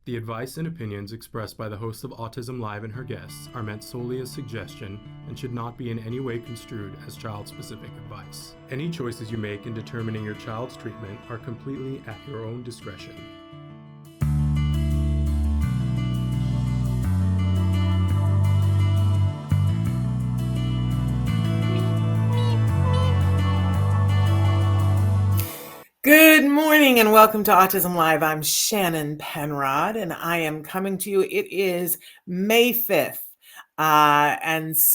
The advice and opinions expressed by the host of Autism Live and her guests are meant solely as suggestion and should not be in any way construed as child-specific advice. Any choices you make in determining your child's treatment are completely at your own discretion. Good morning and welcome to Autism Live. I'm Shannon Penrod and I am coming to you. It is May 5th. First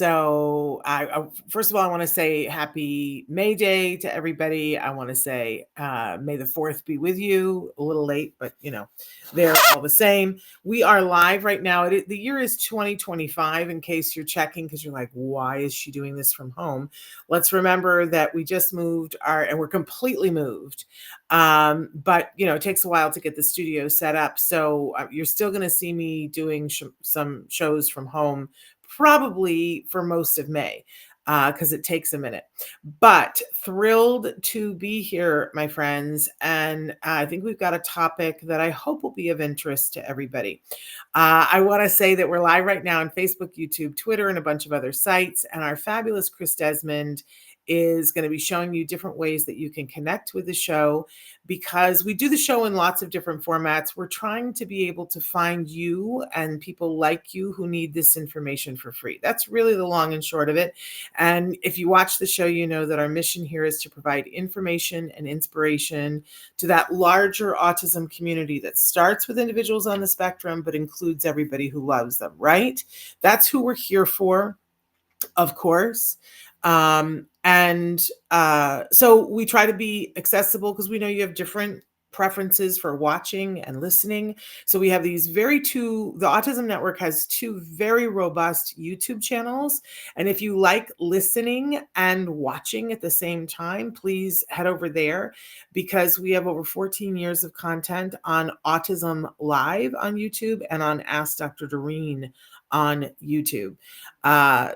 of all, I want to say happy May Day to everybody. I want to say May the 4th be with you. A little late, but they're all the same. We are live right now. The year is 2025, in case you're checking, because you're like, why is she doing this from home? Let's remember that we just moved and we're completely moved. But it takes a while to get the studio set up. So you're still going to see me doing some shows from home, probably for most of May, because it takes a minute. But thrilled to be here, my friends. And I think we've got a topic that I hope will be of interest to everybody. I want to say that we're live right now on Facebook, YouTube, Twitter, and a bunch of other sites. And our fabulous Chris Desmond is going to be showing you different ways that you can connect with the show, because we do the show in lots of different formats. We're trying to be able to find you and people like you who need this information for free. That's really the long and short of it. And if you watch the show, you know that our mission here is to provide information and inspiration to that larger autism community that starts with individuals on the spectrum, but includes everybody who loves them, right? That's who we're here for, of course. So we try to be accessible because we know you have different preferences for watching and listening. So we have the Autism Network has two very robust YouTube channels. And if you like listening and watching at the same time, please head over there, because we have over 14 years of content on Autism Live on YouTube and on Ask Dr. Doreen on YouTube.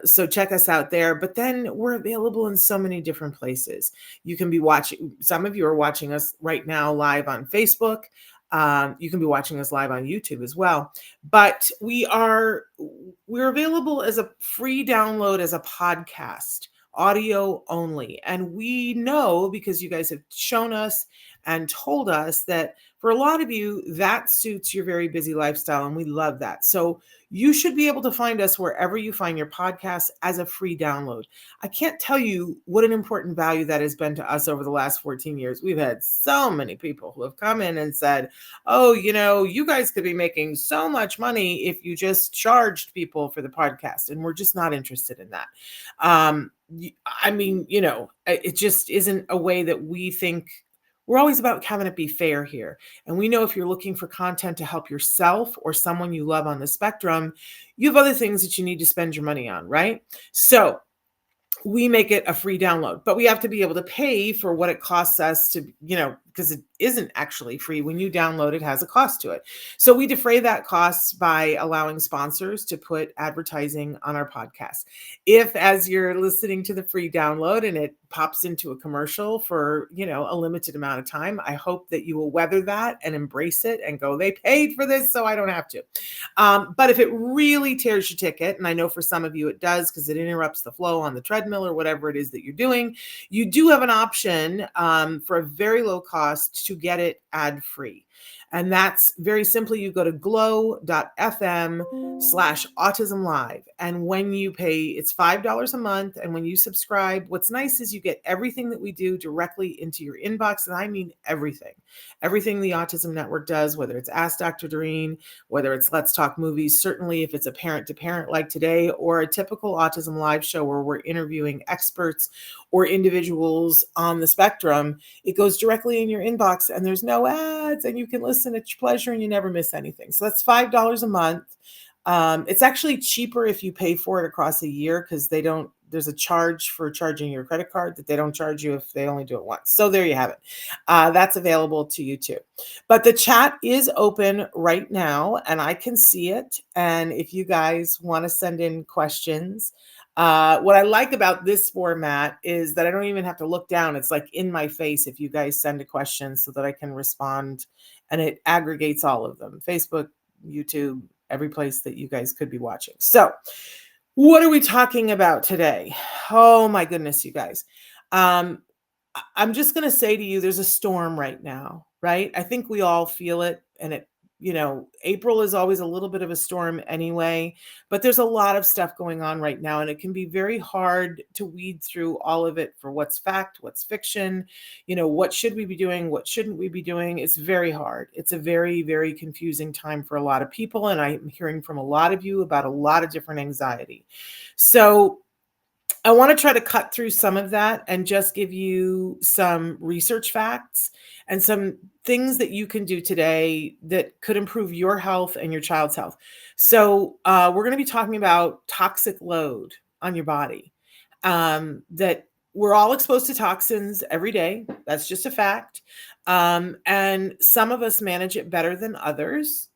So check us out there. But then we're available in so many different places. You can be watching, some of you are watching us right now live on Facebook. You can be watching us live on YouTube as well. But we're available as a free download as a podcast, audio only. And we know, because you guys have shown us and told us, that for a lot of you, that suits your very busy lifestyle. And we love that. So you should be able to find us wherever you find your podcasts as a free download. I can't tell you what an important value that has been to us over the last 14 years. We've had so many people who have come in and said, oh, you guys could be making so much money if you just charged people for the podcast. And we're just not interested in that. It just isn't a way that we think. We're always about having it be fair here. And we know if you're looking for content to help yourself or someone you love on the spectrum, you have other things that you need to spend your money on, right? So we make it a free download, but we have to be able to pay for what it costs us to, because it isn't actually free. When you download, it has a cost to it. So we defray that cost by allowing sponsors to put advertising on our podcast. If, as you're listening to the free download and it pops into a commercial for, a limited amount of time, I hope that you will weather that and embrace it and go, they paid for this, so I don't have to. But if it really tears your ticket, and I know for some of you it does, because it interrupts the flow on the treadmill or whatever it is that you're doing, you do have an option for a very low cost to get it ad-free. And that's very simply, you go to glow.fm/autismlive. And when you pay, it's $5 a month. And when you subscribe, what's nice is you get everything that we do directly into your inbox. And I mean everything the Autism Network does, whether it's Ask Dr. Doreen, whether it's Let's Talk Movies, certainly if it's a parent to parent like today, or a typical Autism Live show where we're interviewing experts or individuals on the spectrum, it goes directly in your inbox and there's no ads and you can listen at your pleasure and you never miss anything. So that's $5 a month. It's actually cheaper if you pay for it across a year, because there's a charge for charging your credit card that they don't charge you if they only do it once. So there you have it. That's available to you too. But the chat is open right now and I can see it. And if you guys want to send in questions, what I like about this format is that I don't even have to look down. It's like in my face if you guys send a question, so that I can respond, and it aggregates all of them: Facebook, YouTube, every place that you guys could be watching. So, what are we talking about today? Oh my goodness, you guys. Um, I'm just going to say to you, there's a storm right now, right? I think we all feel it. And April is always a little bit of a storm anyway, but there's a lot of stuff going on right now. And it can be very hard to weed through all of it for what's fact, what's fiction, what should we be doing? What shouldn't we be doing? It's very hard. It's a very, very confusing time for a lot of people. And I'm hearing from a lot of you about a lot of different anxiety. So, I want to try to cut through some of that and just give you some research facts and some things that you can do today that could improve your health and your child's health. So, we're going to be talking about toxic load on your body. That we're all exposed to toxins every day. That's just a fact. And some of us manage it better than others.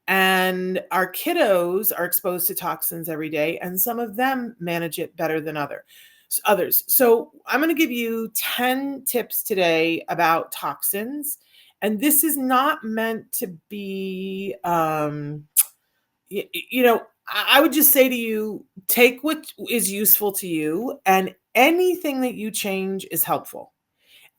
And our kiddos are exposed to toxins every day, and some of them manage it better than others. So I'm going to give you 10 tips today about toxins. And this is not meant to be, I would just say to you, take what is useful to you, and anything that you change is helpful.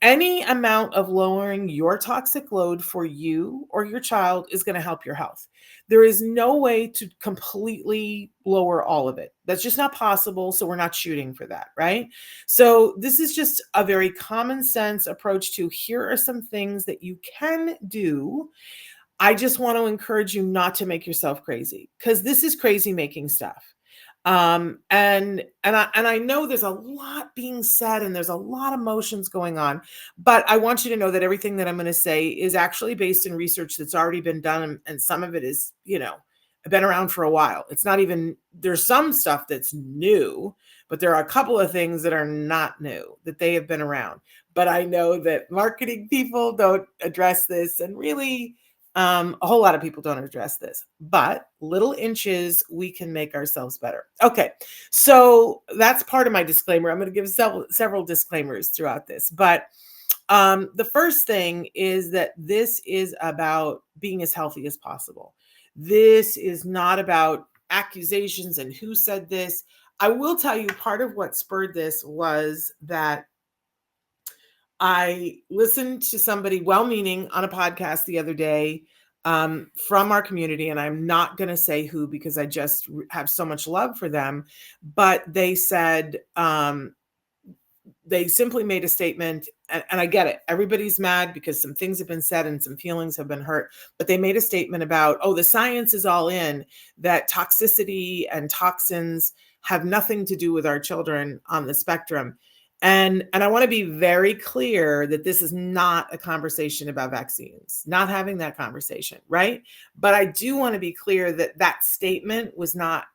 Any amount of lowering your toxic load for you or your child is going to help your health. There is no way to completely lower all of it. That's just not possible. So we're not shooting for that, right? So this is just a very common sense approach to here are some things that you can do. I just want to encourage you not to make yourself crazy, because this is crazy making stuff. And I know there's a lot being said and there's a lot of emotions going on, but I want you to know that everything that I'm going to say is actually based in research that's already been done. And some of it is, been around for a while. It's not even, there's some stuff that's new, but there are a couple of things that are not new, that they have been around. But I know that marketing people don't address this, and really, a whole lot of people don't address this, but little inches, we can make ourselves better. Okay, so that's part of my disclaimer. I'm going to give several disclaimers throughout this, but the first thing is that this is about being as healthy as possible. This is not about accusations and who said this. I will tell you, part of what spurred this was that I listened to somebody well-meaning on a podcast the other day from our community, and I'm not going to say who because I just have so much love for them, but they said, they simply made a statement, and I get it. Everybody's mad because some things have been said and some feelings have been hurt, but they made a statement about, the science is all in, that toxicity and toxins have nothing to do with our children on the spectrum. And I want to be very clear that this is not a conversation about vaccines, not having that conversation, right? But I do want to be clear that that statement was not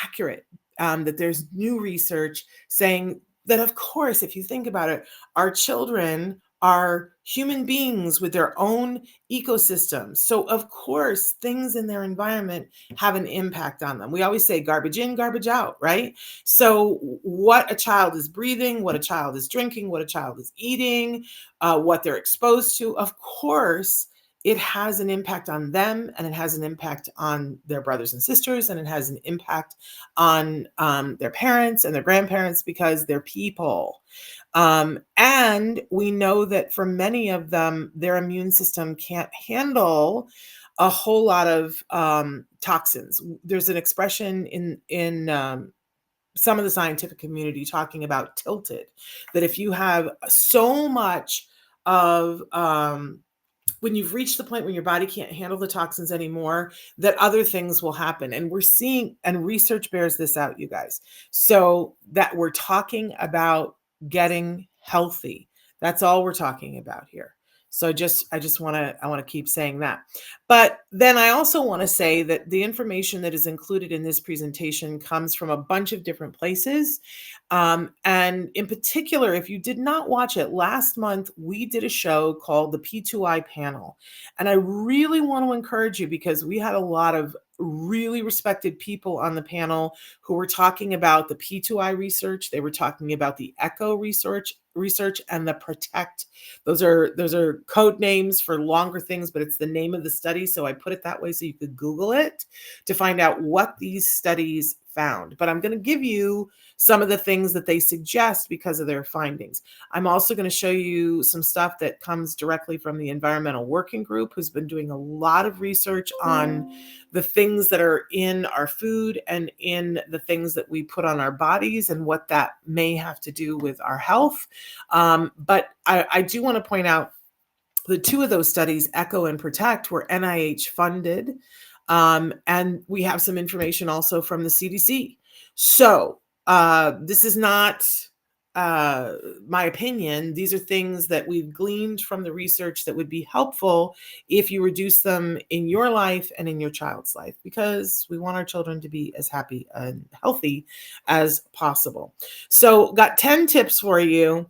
accurate, that there's new research saying that, of course, if you think about it, our children are human beings with their own ecosystems. So, of course, things in their environment have an impact on them. We always say garbage in, garbage out, right? So what a child is breathing, what a child is drinking, what a child is eating, what they're exposed to, of course, it has an impact on them, and it has an impact on their brothers and sisters, and it has an impact on their parents and their grandparents, because they're people. And we know that for many of them, their immune system can't handle a whole lot of toxins. There's an expression in some of the scientific community talking about tilted, that if you have so much of when you've reached the point where your body can't handle the toxins anymore, that other things will happen. And we're seeing, and research bears this out, you guys. So that we're talking about getting healthy. That's all we're talking about here. So I just want to keep saying that. But then I also want to say that the information that is included in this presentation comes from a bunch of different places. And in particular, if you did not watch it, last month we did a show called the P2I panel. And I really want to encourage you, because we had a lot of really respected people on the panel who were talking about the P2I research. They were talking about the ECHO research and the PROTECT. Those are code names for longer things, but it's the name of the study. So I put it that way so you could Google it to find out what these studies found. But I'm going to give you some of the things that they suggest because of their findings. I'm also going to show you some stuff that comes directly from the Environmental Working Group, who's been doing a lot of research on the things that are in our food and in the things that we put on our bodies and what that may have to do with our health. But I do want to point out the two of those studies, ECHO and PROTECT, were NIH funded. And we have some information also from the CDC. So this is not my opinion. These are things that we've gleaned from the research that would be helpful if you reduce them in your life and in your child's life, because we want our children to be as happy and healthy as possible. So got 10 tips for you.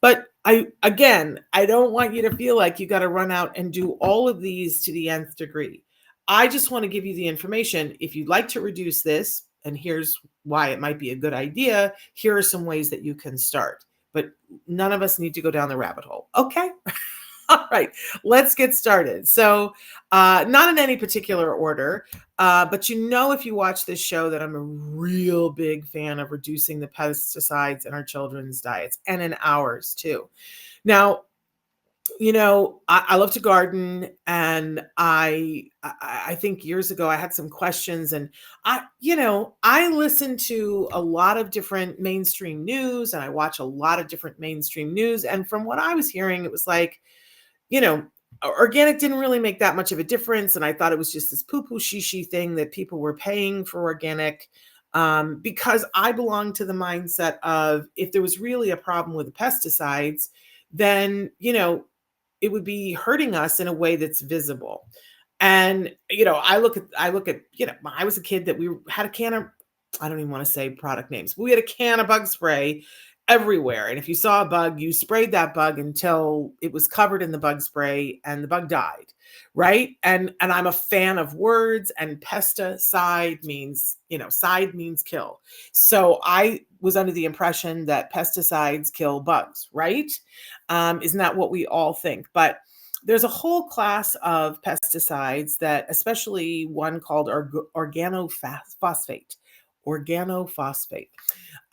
But I don't want you to feel like you got to run out and do all of these to the nth degree. I just want to give you the information. If you'd like to reduce this, and here's why it might be a good idea, here are some ways that you can start. But none of us need to go down the rabbit hole. Okay? All right, let's get started. So not in any particular order, but if you watch this show that I'm a real big fan of reducing the pesticides in our children's diets and in ours too. Now, I love to garden, and I think years ago I had some questions, and I listen to a lot of different mainstream news, and I watch a lot of different mainstream news. And from what I was hearing, it was like, organic didn't really make that much of a difference. And I thought it was just this poo-poo shishi thing that people were paying for organic, because I belong to the mindset of, if there was really a problem with the pesticides, then, it would be hurting us in a way that's visible. And, I look at, I was a kid that we had a can of, I don't even want to say product names, but we had a can of bug spray everywhere. And if you saw a bug, you sprayed that bug until it was covered in the bug spray and the bug died. Right. And I'm a fan of words, and pesticide means, side means kill. So I was under the impression that pesticides kill bugs, right? Isn't that what we all think? But there's a whole class of pesticides that, especially one called organophosphate,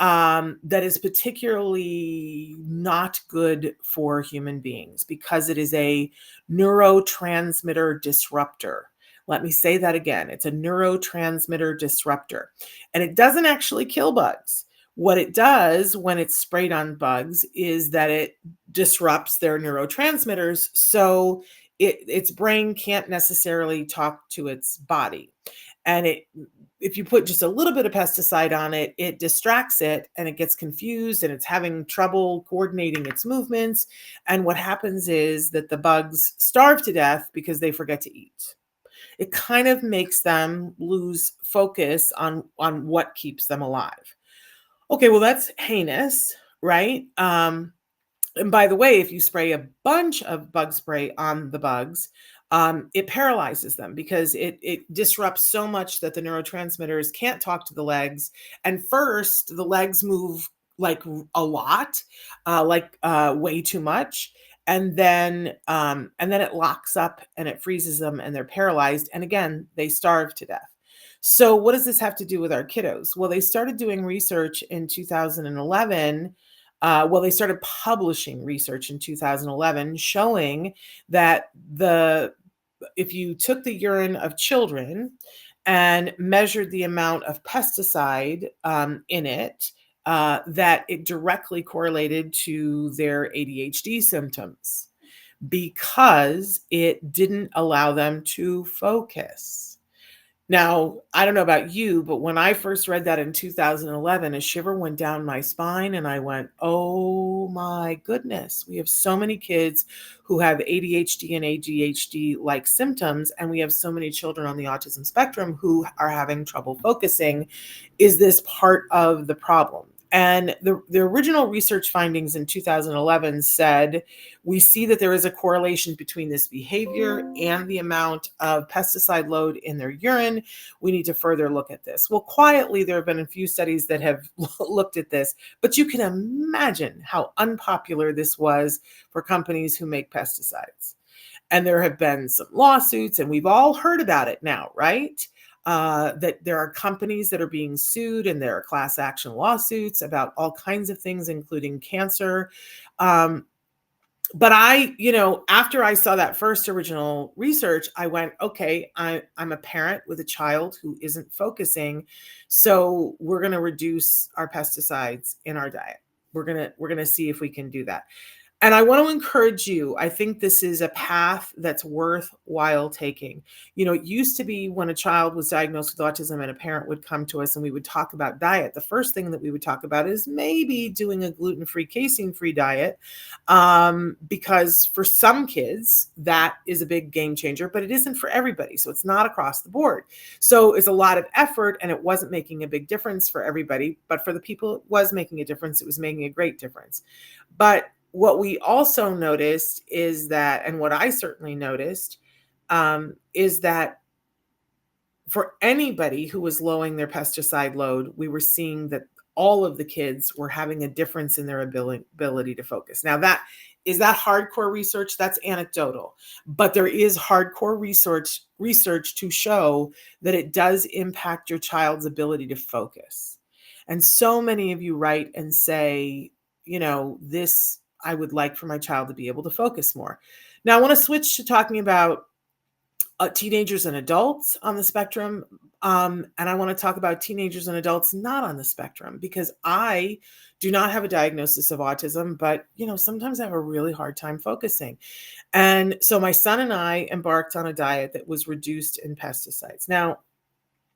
that is particularly not good for human beings because it is a neurotransmitter disruptor. Let me say that again. It's a neurotransmitter disruptor, and it doesn't actually kill bugs. What it does when it's sprayed on bugs is that it disrupts their neurotransmitters, so its brain can't necessarily talk to its body. And if you put just a little bit of pesticide on it, it distracts it, and it gets confused, and it's having trouble coordinating its movements. And what happens is that the bugs starve to death because they forget to eat. It kind of makes them lose focus on what keeps them alive. Okay, well, that's heinous, right? And by the way, if you spray a bunch of bug spray on the bugs, it paralyzes them because it disrupts so much that the neurotransmitters can't talk to the legs. And first, the legs move like a lot, way too much. And then it locks up and it freezes them, and they're paralyzed. And again, they starve to death. So what does this have to do with our kiddos? Well, they started doing research in 2011. They started publishing research in 2011 showing that if you took the urine of children and measured the amount of pesticide in it, that it directly correlated to their ADHD symptoms because it didn't allow them to focus. Now, I don't know about you, but when I first read that in 2011, a shiver went down my spine, and I went, oh my goodness, we have so many kids who have ADHD and ADHD-like symptoms, and we have so many children on the autism spectrum who are having trouble focusing. Is this part of the problem? And the original research findings in 2011 said, we see that there is a correlation between this behavior and the amount of pesticide load in their urine. We need to further look at this. Well, quietly, there have been a few studies that have looked at this, but you can imagine how unpopular this was for companies who make pesticides. And there have been some lawsuits, and we've all heard about it now, right? That there are companies that are being sued, and there are class action lawsuits about all kinds of things, including cancer. But after I saw that first original research, I went, okay, I'm a parent with a child who isn't focusing. So we're going to reduce our pesticides in our diet. We're going to see if we can do that. And I want to encourage you. I think this is a path that's worthwhile taking. It used to be when a child was diagnosed with autism and a parent would come to us and we would talk about diet, the first thing that we would talk about is maybe doing a gluten-free, casein-free diet, because for some kids, that is a big game changer, but it isn't for everybody. So it's not across the board. So it's a lot of effort, and it wasn't making a big difference for everybody. But for the people it was making a difference, it was making a great difference. But what we also noticed is that, and what I certainly noticed, is that for anybody who was lowering their pesticide load, we were seeing that all of the kids were having a difference in their ability to focus. Now, that hardcore research? That's anecdotal, but there is hardcore research to show that it does impact your child's ability to focus. And so many of you write and say, this, I would like for my child to be able to focus more. Now, I want to switch to talking about teenagers and adults on the spectrum. And I want to talk about teenagers and adults not on the spectrum, because I do not have a diagnosis of autism, but, sometimes I have a really hard time focusing. And so my son and I embarked on a diet that was reduced in pesticides. Now,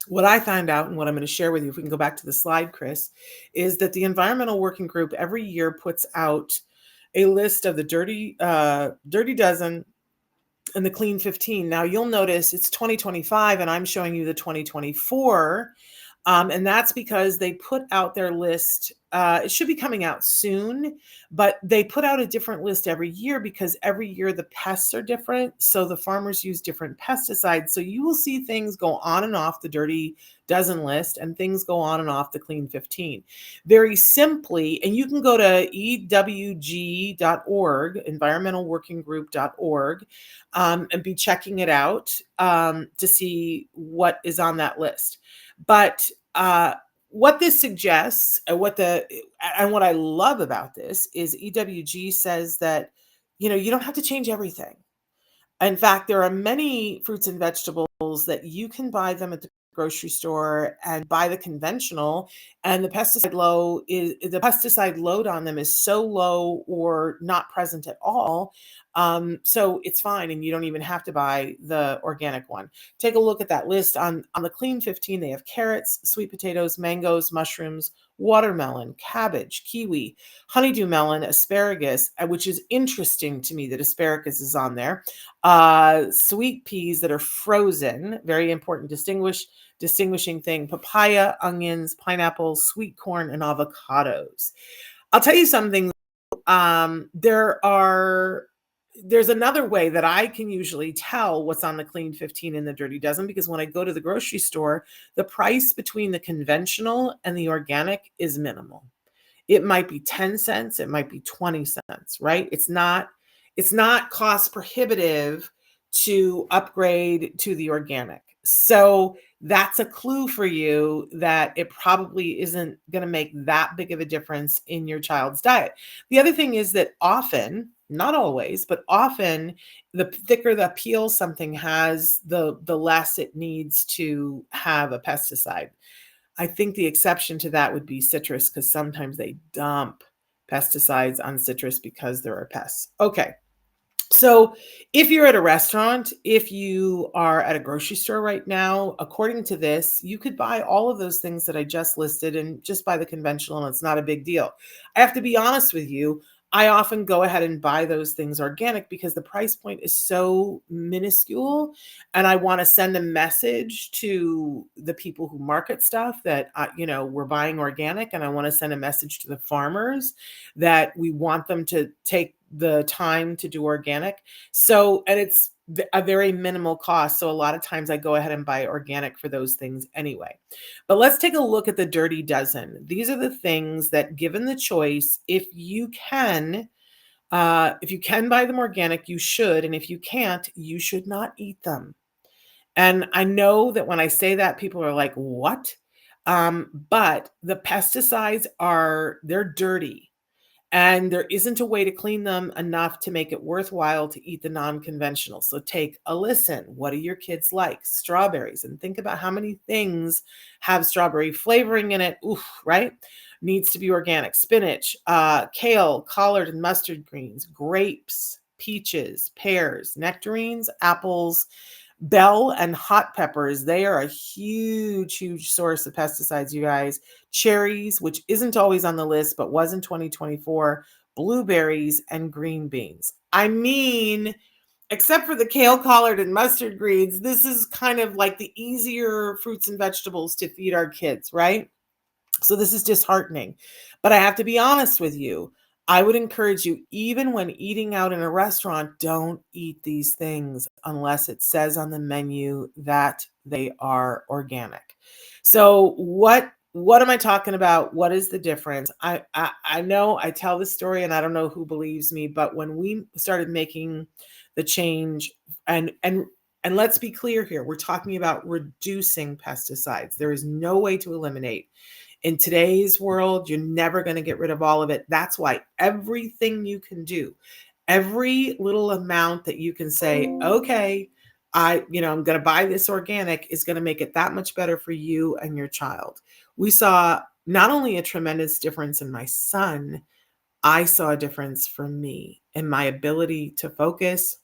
what I found out, and what I'm going to share with you, if we can go back to the slide, Chris, is that the Environmental Working Group every year puts out a list of the dirty dozen and the clean 15. Now you'll notice it's 2025 and I'm showing you the 2024. And that's because they put out their list. It should be coming out soon, but they put out a different list every year because every year the pests are different. So the farmers use different pesticides. So you will see things go on and off the dirty dozen list and things go on and off the clean 15. Very simply, and you can go to ewg.org, environmentalworkinggroup.org, and be checking it out to see what is on that list. But what this suggests, and what I love about this is EWG says that, you don't have to change everything. In fact, there are many fruits and vegetables that you can buy them at the grocery store and buy the conventional, and the pesticide load on them is so low or not present at all. So it's fine, and you don't even have to buy the organic one. Take a look at that list. On the clean 15, they have carrots, sweet potatoes, mangoes, mushrooms, watermelon, cabbage, kiwi, honeydew melon, asparagus, which is interesting to me that asparagus is on there, sweet peas that are frozen, very important distinguishing thing, papaya, onions, pineapples, sweet corn, and avocados. I'll tell you something. There's another way that I can usually tell what's on the clean 15 and the dirty dozen, because when I go to the grocery store, the price between the conventional and the organic is minimal. It might be 10 cents, it might be 20 cents, right? It's not cost prohibitive to upgrade to the organic. So that's a clue for you that it probably isn't going to make that big of a difference in your child's diet. The other thing is that often, not always, but often, the thicker the peel something has, the less it needs to have a pesticide. I think the exception to that would be citrus, because sometimes they dump pesticides on citrus because there are pests. Okay. So if you're at a restaurant, if you are at a grocery store right now, according to this, you could buy all of those things that I just listed and just buy the conventional, and it's not a big deal. I have to be honest with you. I often go ahead and buy those things organic because the price point is so minuscule. And I want to send a message to the people who market stuff that, we're buying organic. And I want to send a message to the farmers that we want them to take the time to do organic. So, and it's a very minimal cost. So a lot of times I go ahead and buy organic for those things anyway. But let's take a look at the dirty dozen. These are the things that, given the choice, if you can buy them organic, you should. And if you can't, you should not eat them. And I know that when I say that, people are like, what? But the pesticides they're dirty. And there isn't a way to clean them enough to make it worthwhile to eat the non-conventional. So take a listen. What do your kids like? Strawberries. And think about how many things have strawberry flavoring in it. Oof, right? Needs to be organic. Spinach, kale, collard and mustard greens, grapes, peaches, pears, nectarines, apples, bell and hot peppers. They are a huge, huge source of pesticides, you guys. Cherries, which isn't always on the list, but was in 2024, blueberries, and green beans. I mean, except for the kale, collard, and mustard greens, this is kind of like the easier fruits and vegetables to feed our kids, right? So this is disheartening. But I have to be honest with you. I would encourage you, even when eating out in a restaurant, don't eat these things unless it says on the menu that they are organic. So what am I talking about? What is the difference? I know I tell this story and I don't know who believes me, but when we started making the change, and let's be clear here, we're talking about reducing pesticides. There is no way to eliminate. In today's world, you're never going to get rid of all of it. That's why everything you can do, every little amount that you can say, okay, I'm going to buy this organic, is going to make it that much better for you and your child. We saw not only a tremendous difference in my son, I saw a difference for me in my ability to focus.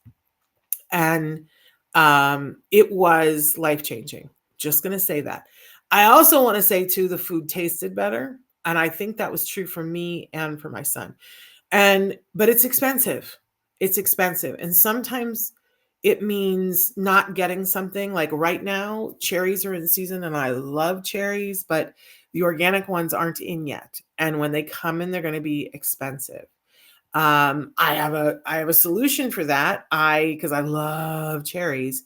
And it was life-changing. Just going to say that. I also want to say too, the food tasted better. And I think that was true for me and for my son. But it's expensive. It's expensive. And sometimes it means not getting something. Like right now, cherries are in season and I love cherries, but the organic ones aren't in yet. And when they come in, they're going to be expensive. I have a solution for that. Because I love cherries.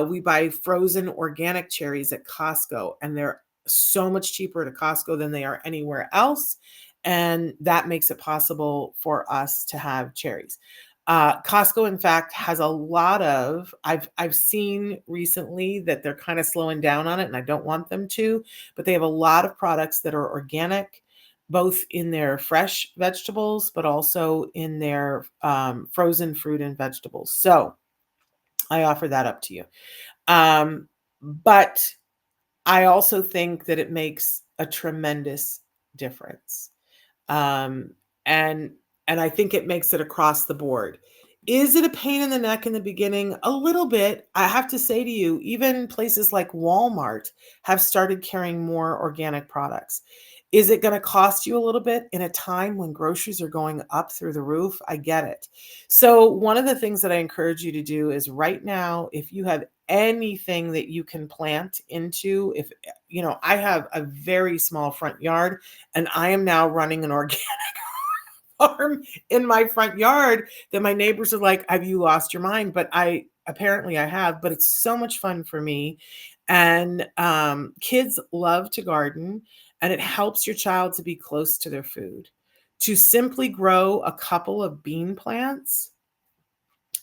We buy frozen organic cherries at Costco, and they're so much cheaper at Costco than they are anywhere else. And that makes it possible for us to have cherries. Costco, in fact, has a lot of, I've seen recently that they're kind of slowing down on it, and I don't want them to, but they have a lot of products that are organic, both in their fresh vegetables, but also in their frozen fruit and vegetables. So I offer that up to you. But I also think that it makes a tremendous difference. And I think it makes it across the board. Is it a pain in the neck in the beginning? A little bit. I have to say to you, even places like Walmart have started carrying more organic products. Is it going to cost you a little bit in a time when groceries are going up through the roof? I get it. So one of the things that I encourage you to do is right now, if you have anything that you can plant into, I have a very small front yard and I am now running an organic farm in my front yard that my neighbors are like, have you lost your mind? But apparently I have, but it's so much fun for me. And kids love to garden, and it helps your child to be close to their food. To simply grow a couple of bean plants,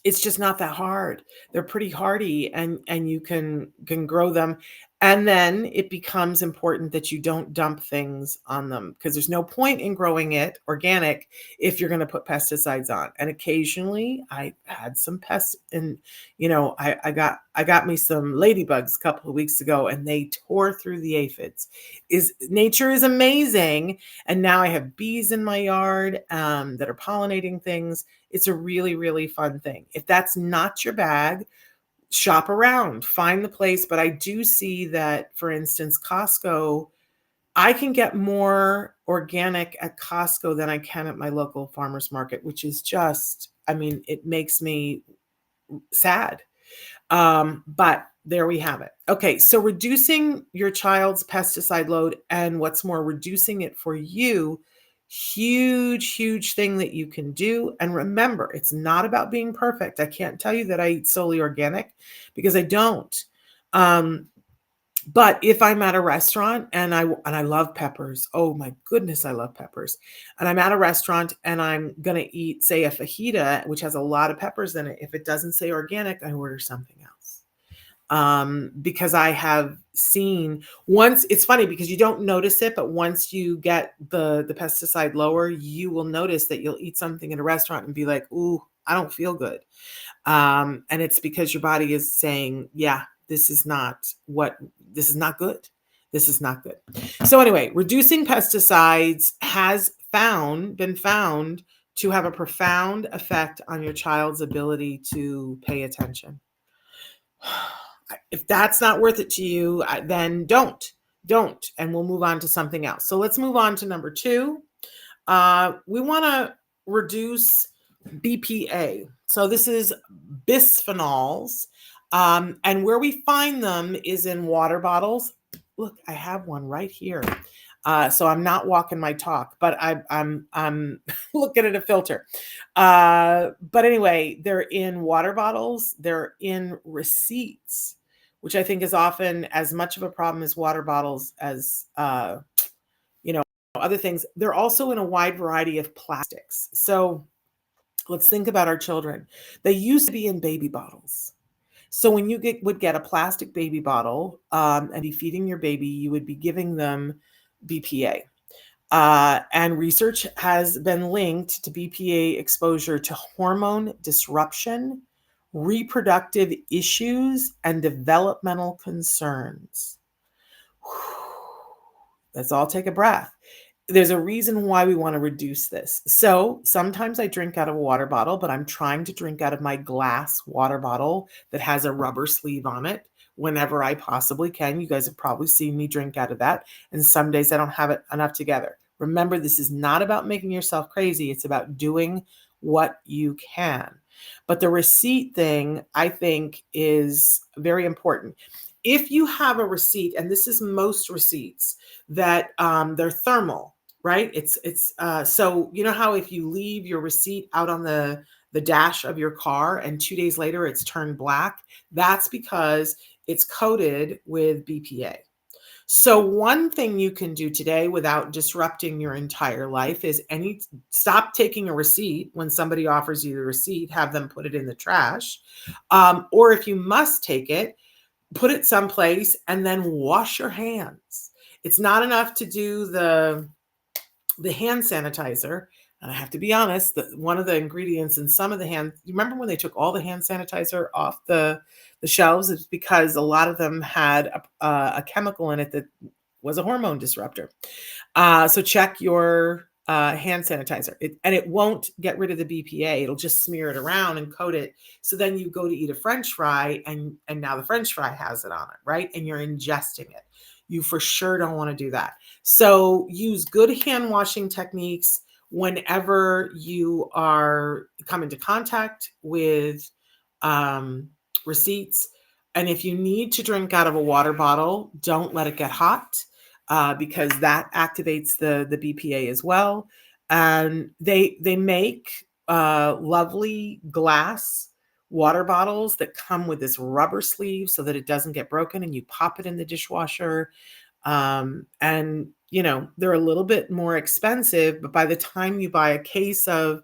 it's just not that hard. They're pretty hardy, and you can grow them. And then it becomes important that you don't dump things on them, because there's no point in growing it organic if you're going to put pesticides on. And occasionally I had some pests, and I got me some ladybugs a couple of weeks ago, and they tore through the aphids. Nature is amazing. And now I have bees in my yard that are pollinating things. It's a really, really fun thing. If that's not your bag, shop around, find the place. But I do see that, for instance, Costco I can get more organic at Costco than I can at my local farmer's market, which is just, I mean, it makes me sad. But there we have it. Okay, so reducing your child's pesticide load, and what's more, reducing it for you, huge, huge thing that you can do. And remember, it's not about being perfect. I can't tell you that I eat solely organic because I don't. But if I'm at a restaurant and I love peppers, oh my goodness, I love peppers. And I'm at a restaurant and I'm gonna eat, say, a fajita, which has a lot of peppers in it. If it doesn't say organic, I order something else. Because I have seen once, it's funny because you don't notice it, but once you get the pesticide lower, you will notice that you'll eat something in a restaurant and be like, ooh, I don't feel good. And it's because your body is saying, yeah, this is not good. This is not good. So anyway, reducing pesticides has been found to have a profound effect on your child's ability to pay attention. If that's not worth it to you, then don't, and we'll move on to something else. So let's move on to number 2. We want to reduce BPA. So this is bisphenols. And where we find them is in water bottles. Look, I have one right here. So I'm not walking my talk, but I'm looking at a filter. But anyway, they're in water bottles. They're in receipts, which I think is often as much of a problem as water bottles as other things. They're also in a wide variety of plastics. So let's think about our children. They used to be in baby bottles. So when you would get a plastic baby bottle and be feeding your baby, you would be giving them BPA. And research has been linked to BPA exposure to hormone disruption, reproductive issues, and developmental concerns. Let's all take a breath. There's a reason why we want to reduce this. So sometimes I drink out of a water bottle, but I'm trying to drink out of my glass water bottle that has a rubber sleeve on it whenever I possibly can. You guys have probably seen me drink out of that. And some days I don't have it enough together. Remember, this is not about making yourself crazy. It's about doing what you can. But the receipt thing, I think, is very important. If you have a receipt, and this is most receipts, that they're thermal, right? It's so you know how if you leave your receipt out on the dash of your car and 2 days later it's turned black, that's because it's coated with BPA. So one thing you can do today without disrupting your entire life is stop taking a receipt when somebody offers you the receipt, have them put it in the trash. Or if you must take it, put it someplace and then wash your hands. It's not enough to do the hand sanitizer. And I have to be honest, that one of the ingredients in some of the you remember when they took all the hand sanitizer off the shelves? It's because a lot of them had a chemical in it that was a hormone disruptor. So check your hand sanitizer. It won't get rid of the BPA. It'll just smear it around and coat it. So then you go to eat a French fry and now the French fry has it on it, right? And you're ingesting it. You for sure don't want to do that. So use good hand washing techniques whenever you are come into contact with receipts. And if you need to drink out of a water bottle, don't let it get hot. Because that activates the BPA as well. And they make lovely glass water bottles that come with this rubber sleeve so that it doesn't get broken, and you pop it in the dishwasher. And they're a little bit more expensive, but by the time you buy a case of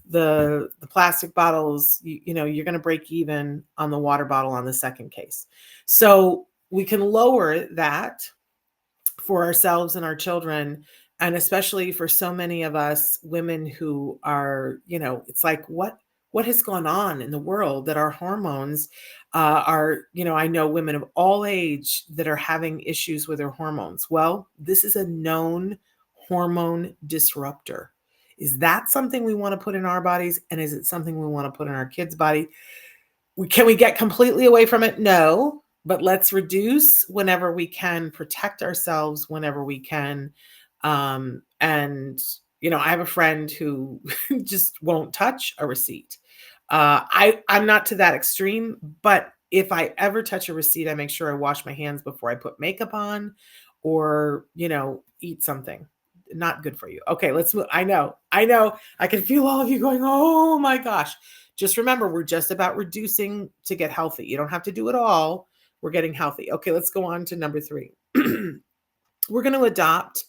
the plastic bottles, you're going to break even on the water bottle on the second case. So we can lower that for ourselves and our children, and especially for so many of us women who are, it's like, what has gone on in the world that our hormones are, I know women of all age that are having issues with their hormones. Well, this is a known hormone disruptor. Is that something we want to put in our bodies? And is it something we want to put in our kids' body? Can we get completely away from it? No. but let's reduce whenever we can, protect ourselves whenever we can. And I have a friend who just won't touch a receipt. I'm not to that extreme, but if I ever touch a receipt, I make sure I wash my hands before I put makeup on or, eat something. Not good for you. Okay, let's move. I know. I can feel all of you going, oh my gosh. Just remember, we're just about reducing to get healthy. You don't have to do it all. We're getting healthy. Okay, let's go on to number 3. We're going to adopt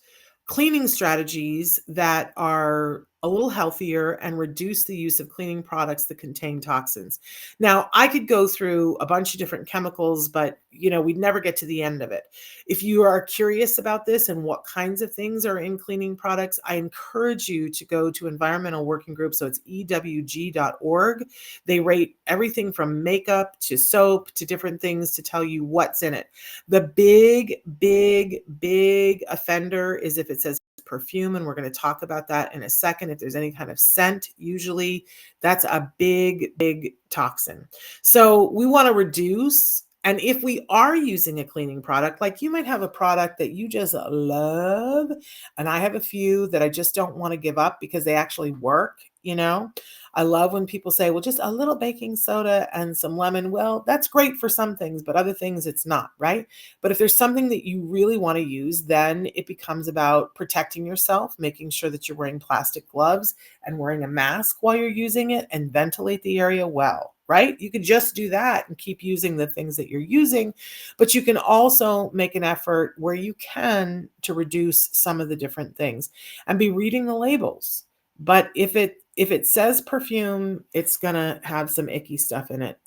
cleaning strategies that are a little healthier and reduce the use of cleaning products that contain toxins. Now, I could go through a bunch of different chemicals, but we'd never get to the end of it. If you are curious about this and what kinds of things are in cleaning products, I encourage you to go to Environmental Working Group. So it's ewg.org. They rate everything from makeup to soap to different things to tell you what's in it. The big, big, big offender is if it says perfume, and we're going to talk about that in a second. If there's any kind of scent, usually that's a big, big toxin. So we want to reduce. And if we are using a cleaning product, like you might have a product that you just love, and I have a few that I just don't want to give up because they actually work. I love when people say, well, just a little baking soda and some lemon. Well, that's great for some things, but other things it's not, right? But if there's something that you really want to use, then it becomes about protecting yourself, making sure that you're wearing plastic gloves and wearing a mask while you're using it and ventilate the area well, right? You could just do that and keep using the things that you're using, but you can also make an effort where you can to reduce some of the different things and be reading the labels. But if it says perfume, it's going to have some icky stuff in it,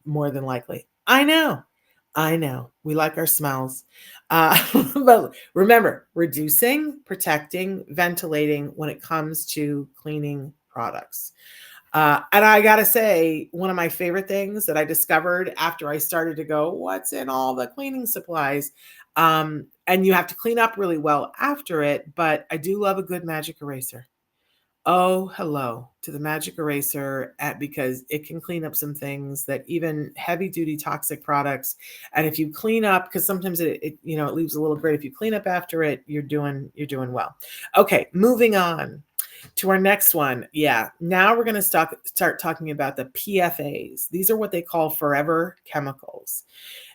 more than likely. I know. We like our smells. But remember, reducing, protecting, ventilating when it comes to cleaning products. And I got to say, one of my favorite things that I discovered after I started to go, what's in all the cleaning supplies? And you have to clean up really well after it, but I do love a good magic eraser. Oh, hello to the magic eraser because it can clean up some things that even heavy duty toxic products. And if you clean up, because sometimes it leaves a little grit. If you clean up after it, you're doing well. Okay, moving on to our next one. Yeah, now we're going to start talking about the PFAs. These are what they call forever chemicals.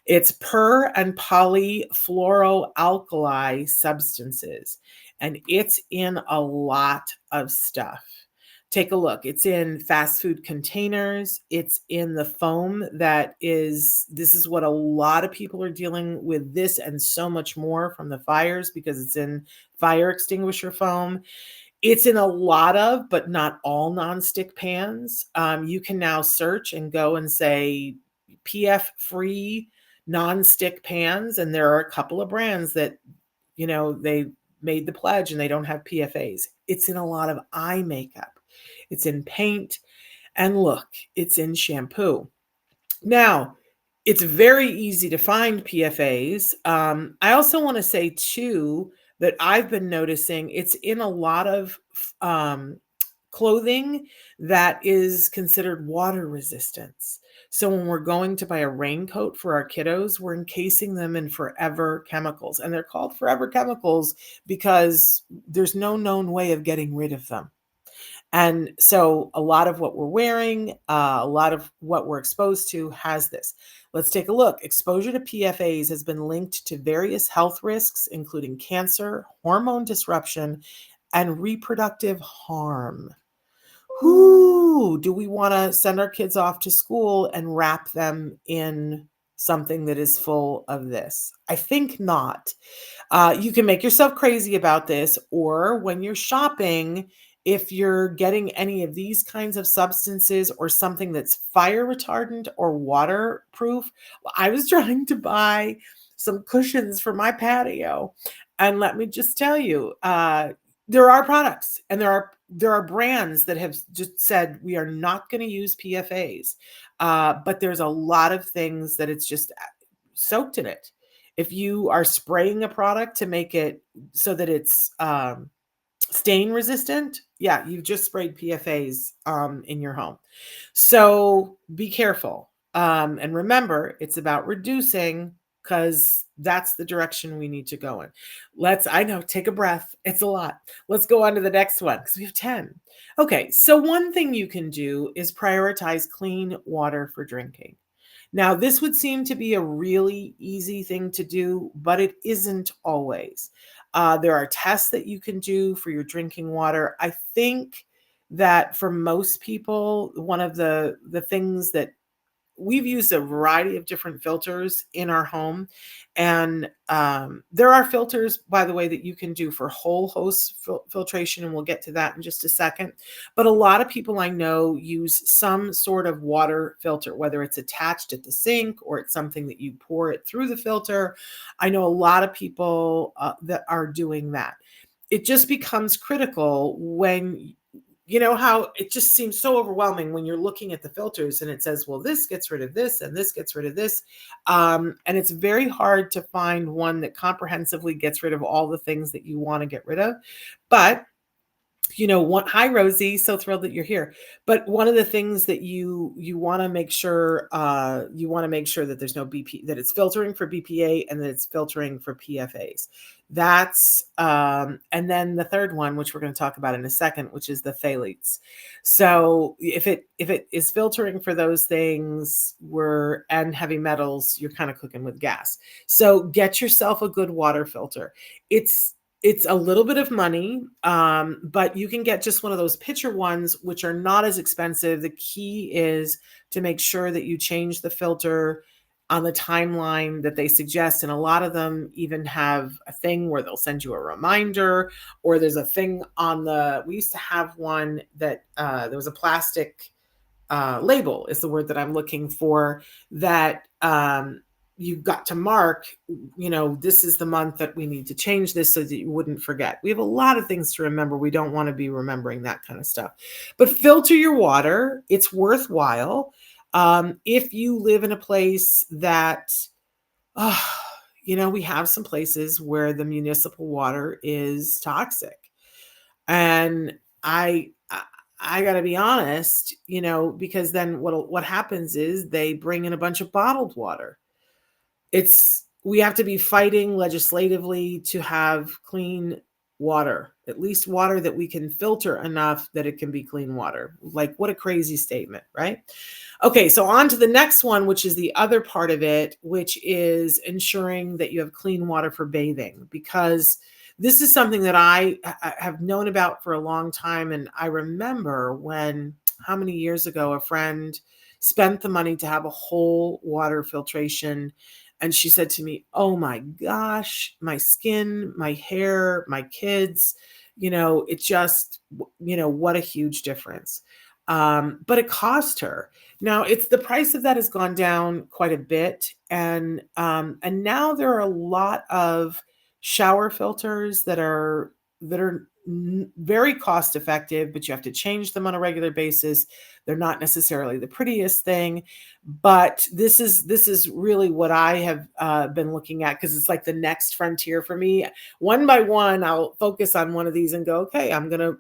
It's per and polyfluoroalkyl substances, and it's in a lot of stuff. Take a look. It's in fast food containers. It's in the foam this is what a lot of people are dealing with, this and so much more from the fires, because it's in fire extinguisher foam. It's in a lot of, but not all, nonstick pans. You can now search and go and say PF-free nonstick pans, and there are a couple of brands that, they made the pledge and they don't have PFAs. It's in a lot of eye makeup. It's in paint, and look, it's in shampoo. Now, it's very easy to find PFAs. I also want to say too that I've been noticing it's in a lot of clothing that is considered water resistance. So when we're going to buy a raincoat for our kiddos, we're encasing them in forever chemicals. And they're called forever chemicals because there's no known way of getting rid of them. And so a lot of what we're wearing, a lot of what we're exposed to has this. Let's take a look. Exposure to PFAs has been linked to various health risks, including cancer, hormone disruption, and reproductive harm. Who do we want to send our kids off to school and wrap them in something that is full of this? I think not. You can make yourself crazy about this, or when you're shopping, if you're getting any of these kinds of substances or something that's fire retardant or waterproof. I was trying to buy some cushions for my patio, and let me just tell you, there are products and there are brands that have just said we are not going to use PFAs, but there's a lot of things that it's just soaked in it. If you are spraying a product to make it so that it's stain resistant, yeah, you've just sprayed PFAs in your home. So be careful. And remember, it's about reducing, because that's the direction we need to go in. I know, take a breath. It's a lot. Let's go on to the next one because we have 10. Okay, so one thing you can do is prioritize clean water for drinking. Now, this would seem to be a really easy thing to do, but it isn't always. There are tests that you can do for your drinking water. I think that for most people, one of the things that we've used a variety of different filters in our home. And there are filters, by the way, that you can do for whole host filtration. And we'll get to that in just a second. But a lot of people I know use some sort of water filter, whether it's attached at the sink or it's something that you pour it through the filter. I know a lot of people that are doing that. It just becomes critical when you know how it just seems so overwhelming when you're looking at the filters and it says, well, this gets rid of this and this gets rid of this. And it's very hard to find one that comprehensively gets rid of all the things that you want to get rid of. But hi Rosie, so thrilled that you're here. But one of the things that you want to make sure that there's no BP, that it's filtering for BPA and that it's filtering for PFAs. That's and then the third one, which we're going to talk about in a second, which is the phthalates. So if it is filtering for those things and heavy metals, you're kind of cooking with gas. So get yourself a good water filter. It's a little bit of money, but you can get just one of those pitcher ones, which are not as expensive. The key is to make sure that you change the filter on the timeline that they suggest. And a lot of them even have a thing where they'll send you a reminder, or there's a thing we used to have one that there was a plastic label is the word that I'm looking for, that you've got to mark, this is the month that we need to change this so that you wouldn't forget. We have a lot of things to remember. We don't want to be remembering that kind of stuff. But filter your water. It's worthwhile. If you live in a place that, we have some places where the municipal water is toxic. And I got to be honest, because then what happens is they bring in a bunch of bottled water. We have to be fighting legislatively to have clean water, at least water that we can filter enough that it can be clean water. Like, what a crazy statement, right? Okay, so on to the next one, which is the other part of it, which is ensuring that you have clean water for bathing, because this is something that I have known about for a long time. And I remember how many years ago, a friend spent the money to have a whole water filtration. And she said to me, oh my gosh, my skin, my hair, my kids, it just, what a huge difference. But it cost her. Now the price of that has gone down quite a bit. And now there are a lot of shower filters that are very cost effective, but you have to change them on a regular basis. They're not necessarily the prettiest thing, but this is really what I have been looking at, because it's like the next frontier for me. One by one, I'll focus on one of these and go, okay,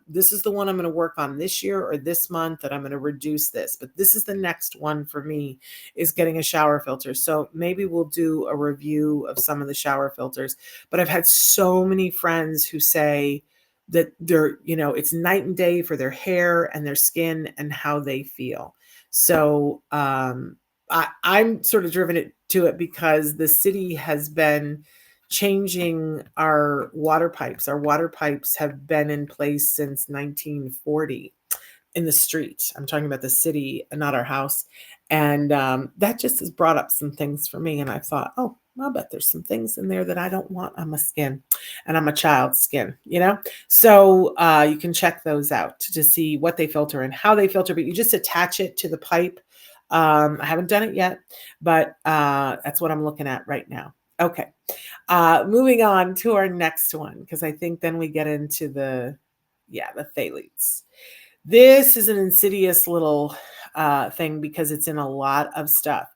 this is the one I'm going to work on this year or this month, and I'm going to reduce this. But this is the next one for me, is getting a shower filter. So maybe we'll do a review of some of the shower filters. But I've had so many friends who say that it's night and day for their hair and their skin and how they feel. So I'm sort of driven to it because the city has been changing our water pipes. Our water pipes have been in place since 1940 in the street. I'm talking about the city and not our house. And that just has brought up some things for me. And I thought, oh, I'll bet there's some things in there that I don't want on my skin, and I'm a child's skin, So you can check those out to see what they filter and how they filter, but you just attach it to the pipe. I haven't done it yet, but that's what I'm looking at right now. Okay. Moving on to our next one, because I think then we get into the phthalates. This is an insidious little thing because it's in a lot of stuff.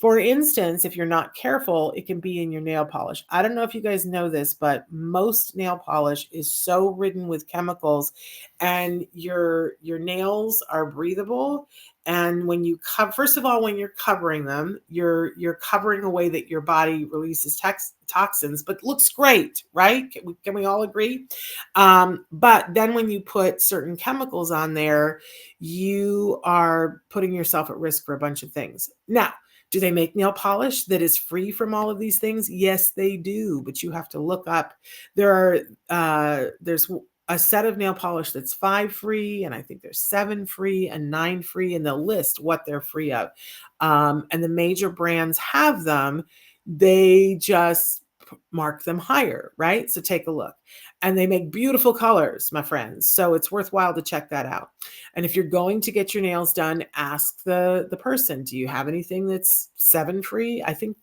For instance, if you're not careful, it can be in your nail polish. I don't know if you guys know this, but most nail polish is so ridden with chemicals, and your nails are breathable. And when you first of all, when you're covering them, you're covering a way that your body releases toxins, but looks great, right? Can we all agree? But then when you put certain chemicals on there, you are putting yourself at risk for a bunch of things. Now, do they make nail polish that is free from all of these things? Yes, they do. But you have to look up. There's a set of nail polish that's 5 free, and I think there's 7 free and 9 free, and they'll list what they're free of. And the major brands have them. They just mark them higher, right? So take a look. And they make beautiful colors, my friends. So it's worthwhile to check that out. And if you're going to get your nails done, ask the person, do you have anything that's 7 free? I think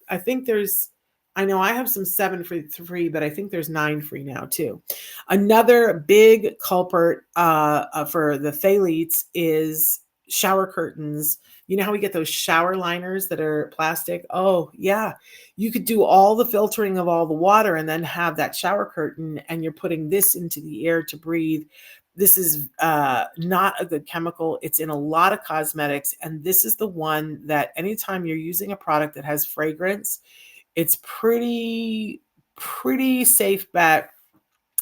there's, I know I have some 7 free, but I think there's 9 free now too. Another big culprit for the phthalates is shower curtains. You know how we get those shower liners that are plastic? Oh, yeah. You could do all the filtering of all the water and then have that shower curtain, and you're putting this into the air to breathe. This is not a good chemical. It's in a lot of cosmetics, and this is the one that anytime you're using a product that has fragrance, it's pretty safe bet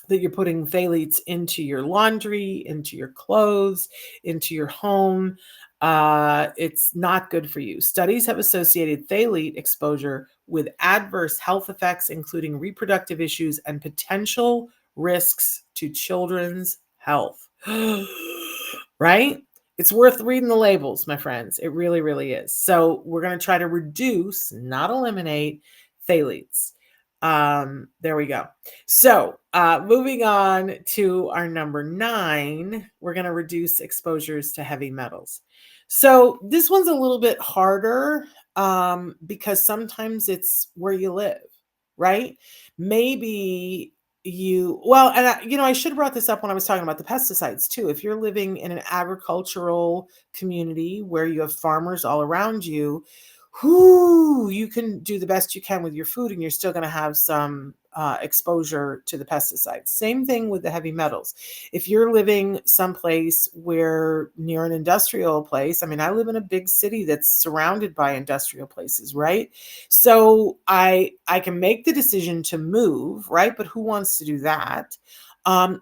that you're putting phthalates into your laundry, into your clothes, into your home. It's not good for you. Studies have associated phthalate exposure with adverse health effects, including reproductive issues and potential risks to children's health. Right? It's worth reading the labels, my friends. It really, really is. So we're going to try to reduce, not eliminate, phthalates. There we go. So moving on to our number 9, we're going to reduce exposures to heavy metals. So this one's a little bit harder because sometimes it's where you live, right? Maybe I should have brought this up when I was talking about the pesticides too. If you're living in an agricultural community where you have farmers all around you, you can do the best you can with your food, and you're still going to have some exposure to the pesticides. Same thing with the heavy metals. If you're living someplace where near an industrial place, I mean, I live in a big city that's surrounded by industrial places, right? So I can make the decision to move, right? But who wants to do that?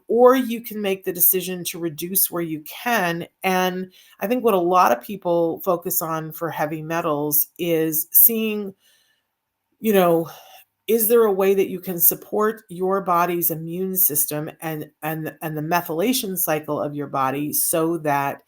Or you can make the decision to reduce where you can. And I think what a lot of people focus on for heavy metals is seeing, is there a way that you can support your body's immune system and the methylation cycle of your body so that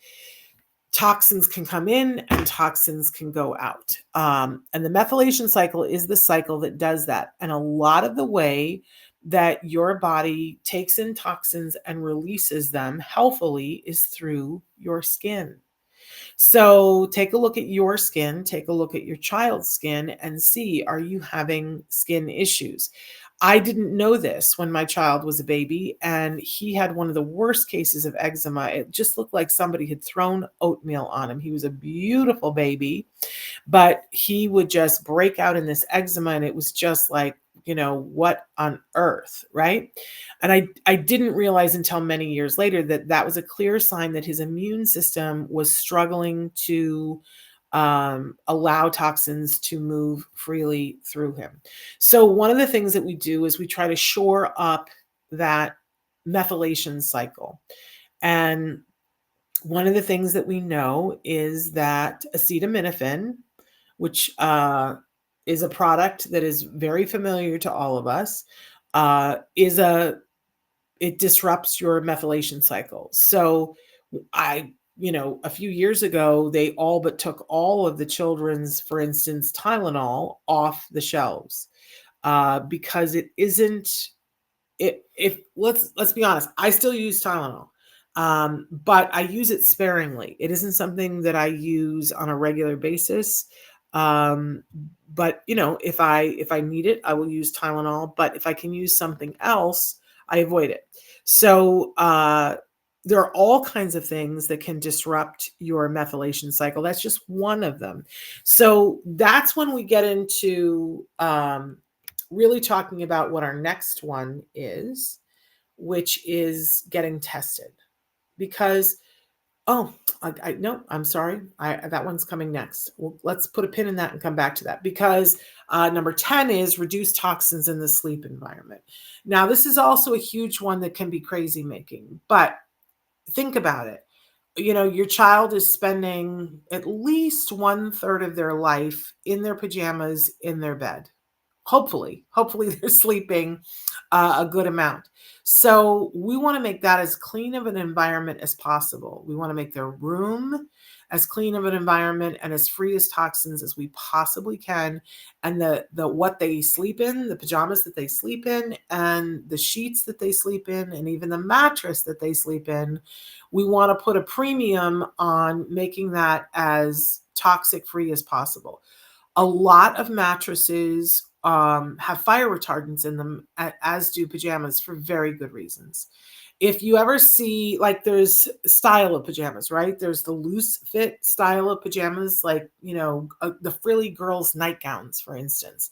toxins can come in and toxins can go out. And the methylation cycle is the cycle that does that. And a lot of the way that your body takes in toxins and releases them healthily is through your skin. So take a look at your skin, take a look at your child's skin, and see, are you having skin issues? I didn't know this when my child was a baby, and he had one of the worst cases of eczema. It just looked like somebody had thrown oatmeal on him. He was a beautiful baby, but he would just break out in this eczema, and it was just like, what on earth, right? And I didn't realize until many years later that that was a clear sign that his immune system was struggling to allow toxins to move freely through him. So one of the things that we do is we try to shore up that methylation cycle. And one of the things that we know is that acetaminophen, which is a product that is very familiar to all of us, it disrupts your methylation cycle. So a few years ago, they all but took all of the children's, for instance, Tylenol off the shelves because it isn't. Let's be honest, I still use Tylenol, but I use it sparingly. It isn't something that I use on a regular basis. But if I need it, I will use Tylenol. But if I can use something else, I avoid it. So there are all kinds of things that can disrupt your methylation cycle. That's just one of them. So that's when we get into really talking about what our next one is, which is getting tested. Because, oh, no, I'm sorry. That one's coming next. Well, let's put a pin in that and come back to that, because number 10 is reduce toxins in the sleep environment. Now, this is also a huge one that can be crazy making, but think about it. Your child is spending at least 1/3 of their life in their pajamas in their bed. Hopefully they're sleeping a good amount. So we want to make that as clean of an environment as possible. We want to make their room as clean of an environment and as free as toxins as we possibly can. And the what they sleep in, the pajamas that they sleep in, and the sheets that they sleep in, and even the mattress that they sleep in, we want to put a premium on making that as toxic free as possible. A lot of mattresses have fire retardants in them, as do pajamas, for very good reasons. If you ever see, like, there's style of pajamas, right? There's the loose fit style of pajamas, like, the frilly girls' nightgowns, for instance.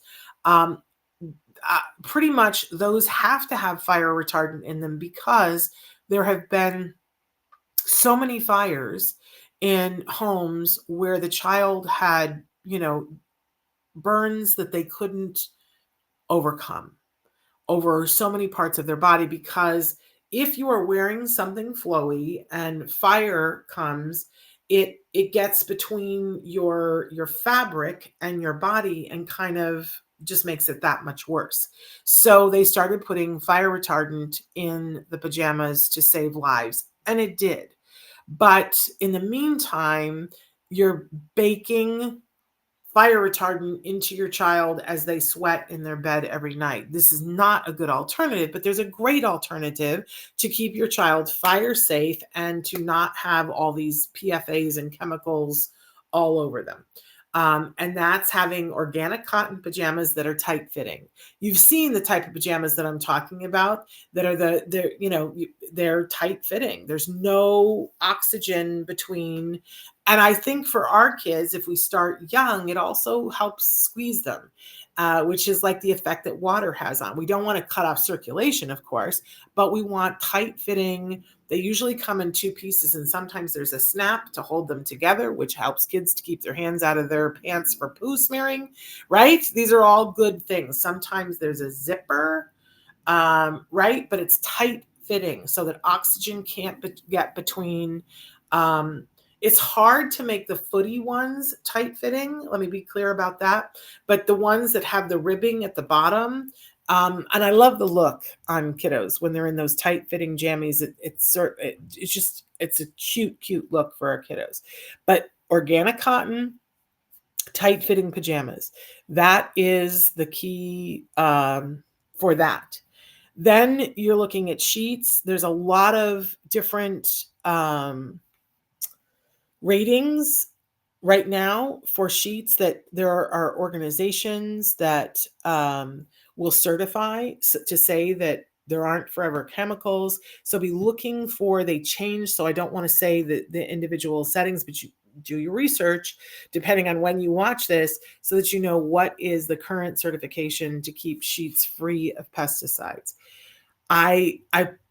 Pretty much those have to have fire retardant in them, because there have been so many fires in homes where the child had, burns that they couldn't overcome over so many parts of their body. Because if you are wearing something flowy and fire comes, it gets between your fabric and your body and kind of just makes it that much worse. So they started putting fire retardant in the pajamas to save lives, and it did. But in the meantime, you're baking fire retardant into your child as they sweat in their bed every night. This is not a good alternative, but there's a great alternative to keep your child fire safe and to not have all these PFAs and chemicals all over them. And that's having organic cotton pajamas that are tight fitting. You've seen the type of pajamas that I'm talking about, that are they're tight fitting. There's no oxygen between. And I think for our kids, if we start young, it also helps squeeze them, which is like the effect that water has on. We don't want to cut off circulation, of course, but we want tight fitting. They usually come in two pieces, and sometimes there's a snap to hold them together, which helps kids to keep their hands out of their pants for poo smearing, right? These are all good things. Sometimes there's a zipper, right? But it's tight fitting so that oxygen can't get between. It's hard to make the footy ones tight fitting. Let me be clear about that. But the ones that have the ribbing at the bottom, and I love the look on kiddos when they're in those tight fitting jammies. It's a cute look for our kiddos. But organic cotton, tight fitting pajamas, that is the key for that. Then you're looking at sheets. There's a lot of different ratings right now for sheets that there are organizations that will certify to say that there aren't forever chemicals. So be looking for, they change. So I don't want to say that the individual settings, but you do your research depending on when you watch this, so that you know what is the current certification to keep sheets free of pesticides. I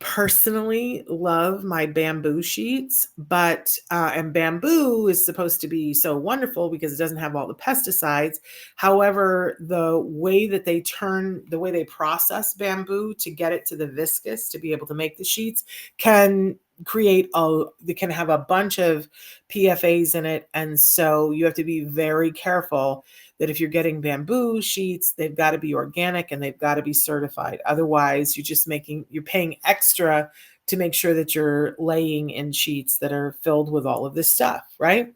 personally love my bamboo sheets, but and bamboo is supposed to be so wonderful because it doesn't have all the pesticides. However, the way they process bamboo to get it to the viscous to be able to make the sheets can have a bunch of PFAs in it, and so you have to be very careful that if you're getting bamboo sheets, they've got to be organic and they've got to be certified. Otherwise, you're paying extra to make sure that you're laying in sheets that are filled with all of this stuff, right?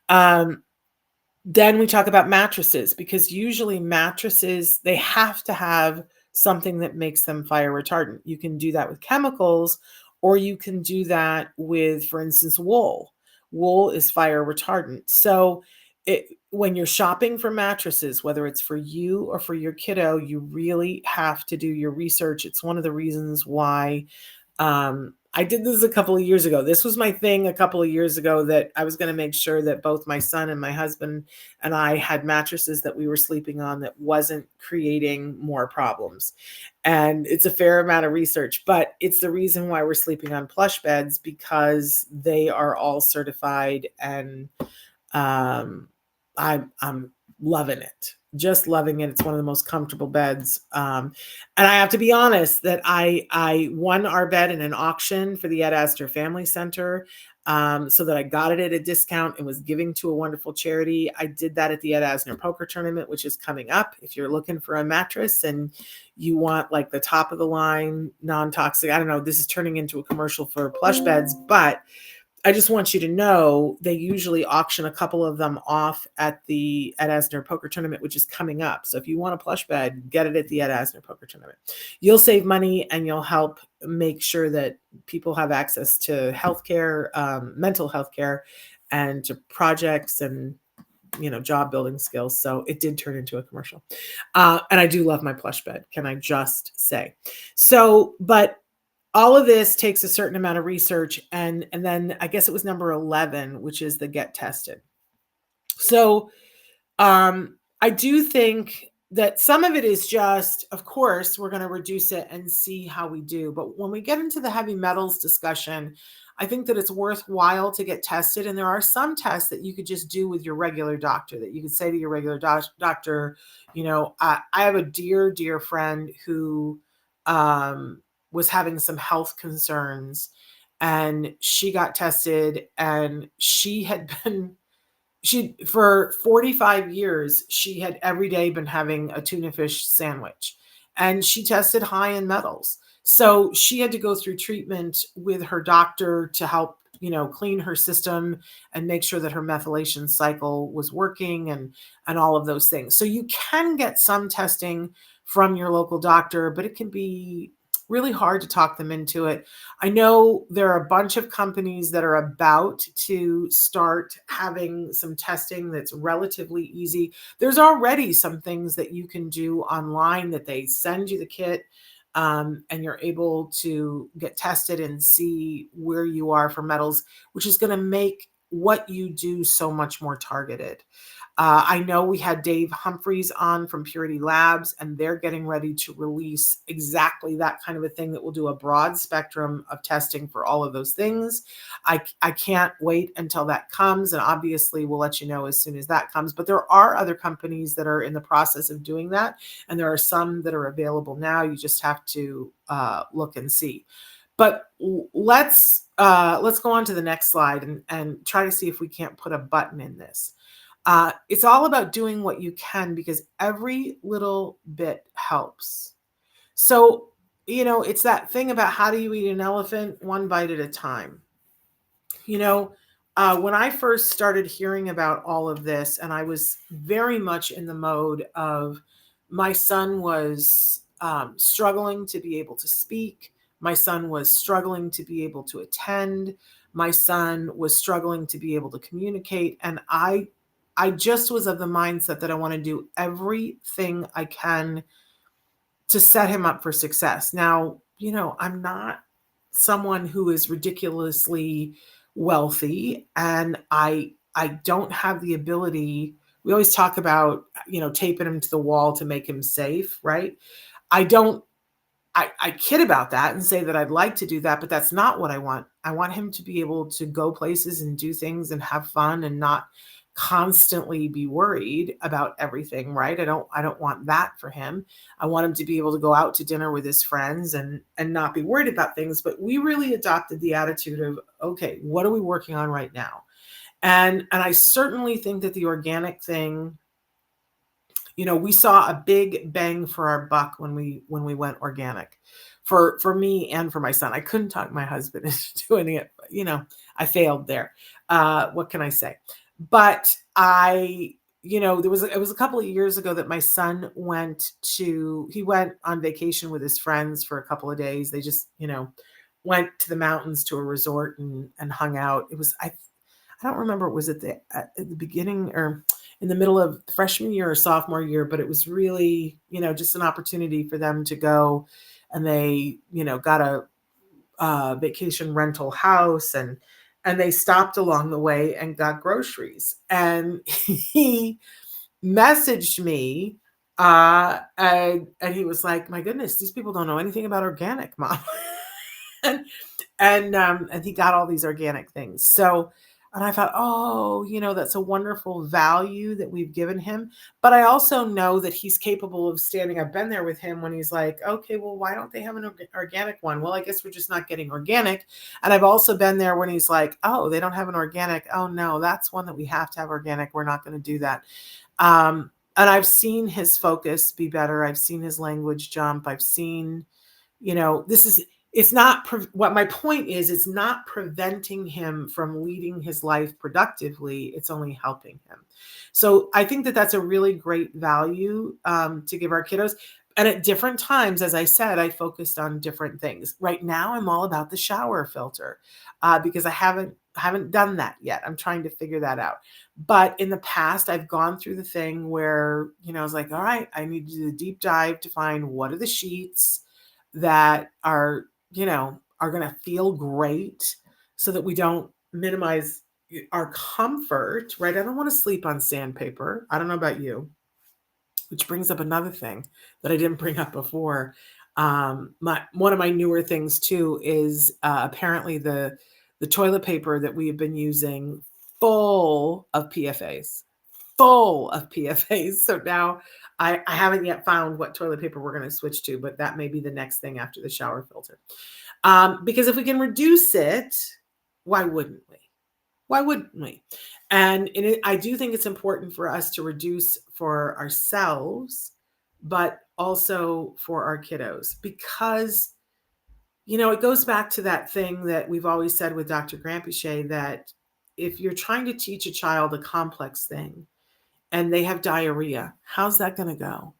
Then we talk about mattresses, because usually mattresses, they have to have something that makes them fire retardant. You can do that with chemicals, or you can do that with, for instance, wool. Wool is fire retardant. So when you're shopping for mattresses, whether it's for you or for your kiddo, you really have to do your research. It's one of the reasons why I did this a couple of years ago. This was my thing a couple of years ago, that I was going to make sure that both my son and my husband and I had mattresses that we were sleeping on that wasn't creating more problems. And it's a fair amount of research, but it's the reason why we're sleeping on plush beds, because they are all certified, and I'm loving it. Just loving it. It's one of the most comfortable beds. And I have to be honest that I won our bed in an auction for the Ed Astor Family Center, so that I got it at a discount and was giving to a wonderful charity. I did that at the Ed Asner Poker Tournament, which is coming up. If you're looking for a mattress and you want like the top of the line, non-toxic, I don't know, this is turning into a commercial for plush beds, but I just want you to know they usually auction a couple of them off at the Ed Asner Poker Tournament, which is coming up. So if you want a plush bed, get it at the Ed Asner Poker Tournament. You'll save money and you'll help make sure that people have access to healthcare, mental health care, and to projects and job building skills. So it did turn into a commercial. And I do love my plush bed, can I just say. So, but all of this takes a certain amount of research, and then I guess it was number 11, which is the get tested. So I do think that some of it is just, of course, we're going to reduce it and see how we do. But when we get into the heavy metals discussion, I think that it's worthwhile to get tested. And there are some tests that you could just do with your regular doctor, that you could say to your regular doctor, I have a dear, dear friend who was having some health concerns, and she got tested, and for 45 years, she had every day been having a tuna fish sandwich, and she tested high in metals. So she had to go through treatment with her doctor to help, clean her system and make sure that her methylation cycle was working, and all of those things. So you can get some testing from your local doctor, but it can be really hard to talk them into it. I know there are a bunch of companies that are about to start having some testing that's relatively easy. There's already some things that you can do online, that they send you the kit, and you're able to get tested and see where you are for metals, which is going to make what you do so much more targeted. I know we had Dave Humphreys on from Purity Labs, and they're getting ready to release exactly that kind of a thing that will do a broad spectrum of testing for all of those things. I can't wait until that comes, and obviously we'll let you know as soon as that comes. But there are other companies that are in the process of doing that, and there are some that are available now. You just have to look and see. But let's go on to the next slide and try to see if we can't put a button in this. It's all about doing what you can, because every little bit helps. So, it's that thing about how do you eat an elephant? One bite at a time. When I first started hearing about all of this, and I was very much in the mode of, my son was struggling to be able to speak. My son was struggling to be able to attend. My son was struggling to be able to communicate. And I just was of the mindset that I want to do everything I can to set him up for success. Now, I'm not someone who is ridiculously wealthy, and I don't have the ability. We always talk about, taping him to the wall to make him safe, right? I kid about that and say that I'd like to do that, but that's not what I want. I want him to be able to go places and do things and have fun and not constantly be worried about everything, right? I don't want that for him. I want him to be able to go out to dinner with his friends and not be worried about things. But we really adopted the attitude of, okay, what are we working on right now? And I certainly think that the organic thing, we saw a big bang for our buck when we went organic, for me and for my son. I couldn't talk my husband into doing it, but, I failed there. What can I say? But it was a couple of years ago that my son went on vacation with his friends for a couple of days. They just, went to the mountains to a resort and hung out. It was, I don't remember, was it at the beginning or in the middle of freshman year or sophomore year, but it was really, just an opportunity for them to go, and they, got vacation rental house, and they stopped along the way and got groceries. And he messaged me, and he was like, "My goodness, these people don't know anything about organic, Mom." and and he got all these organic things. So, and I thought, oh, that's a wonderful value that we've given him. But I also know that he's capable of standing. I've been there with him when he's like, okay, well, why don't they have an organic one? Well, I guess we're just not getting organic. And I've also been there when he's like, oh, they don't have an organic. Oh no, that's one that we have to have organic. We're not going to do that. And I've seen his focus be better. I've seen his language jump. I've seen, it's not, what my point is, it's not preventing him from leading his life productively. It's only helping him. So I think that that's a really great value to give our kiddos. And at different times, as I said, I focused on different things. Right now, I'm all about the shower filter because I haven't done that yet. I'm trying to figure that out. But in the past, I've gone through the thing where, I was like, all right, I need to do a deep dive to find what are the sheets that are going to feel great so that we don't minimize our comfort, right? I don't want to sleep on sandpaper. I don't know about you, which brings up another thing that I didn't bring up before. One of my newer things too is apparently the toilet paper that we have been using full of PFAs. So now I haven't yet found what toilet paper we're going to switch to, but that may be the next thing after the shower filter. Because if we can reduce it, why wouldn't we? And I do think it's important for us to reduce for ourselves, but also for our kiddos, because, it goes back to that thing that we've always said with Dr. Grampiche, that if you're trying to teach a child a complex thing and they have diarrhea, how's that going to go?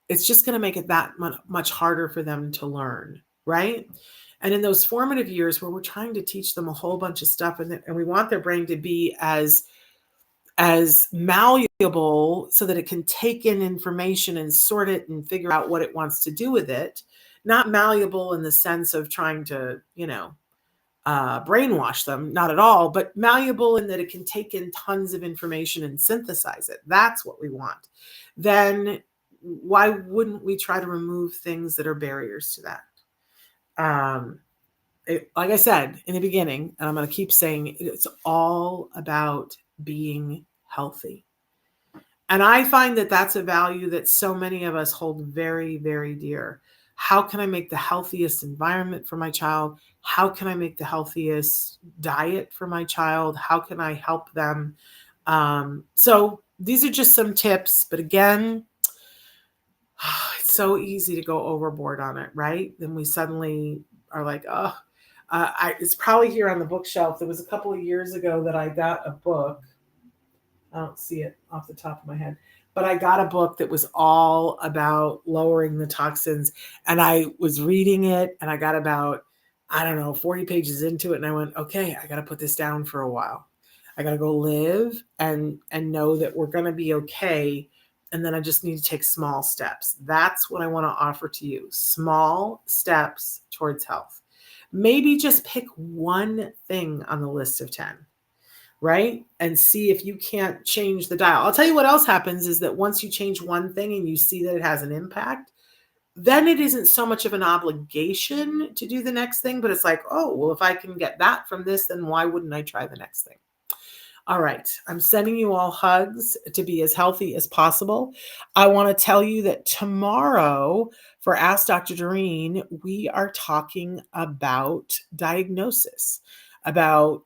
It's just going to make it that much harder for them to learn, right? And in those formative years where we're trying to teach them a whole bunch of stuff, and we want their brain to be as malleable so that it can take in information and sort it and figure out what it wants to do with it, not malleable in the sense of trying to, brainwash them, not at all, but malleable in that it can take in tons of information and synthesize it. That's what we want. Then why wouldn't we try to remove things that are barriers to that? Like I said in the beginning, and I'm going to keep saying, it's all about being healthy. And I find that that's a value that so many of us hold very, very dear. How can I make the healthiest environment for my child? How can I make the healthiest diet for my child? How can I help them? So these are just some tips, but again, it's so easy to go overboard on it, right? Then we suddenly are like, oh, it's probably here on the bookshelf. There was a couple of years ago that I got a book. I don't see it off the top of my head, but I got a book that was all about lowering the toxins, and I was reading it, and I got about, 40 pages into it, and I went, okay, I got to put this down for a while. I got to go live and know that we're going to be okay. And then I just need to take small steps. That's what I want to offer to you. Small steps towards health. Maybe just pick one thing on the list of 10, right? And see if you can't change the dial. I'll tell you what else happens is that once you change one thing and you see that it has an impact, then it isn't so much of an obligation to do the next thing, but it's like, oh, well, if I can get that from this, then why wouldn't I try the next thing? All right. I'm sending you all hugs to be as healthy as possible. I want to tell you that tomorrow for Ask Dr. Doreen, we are talking about diagnosis, about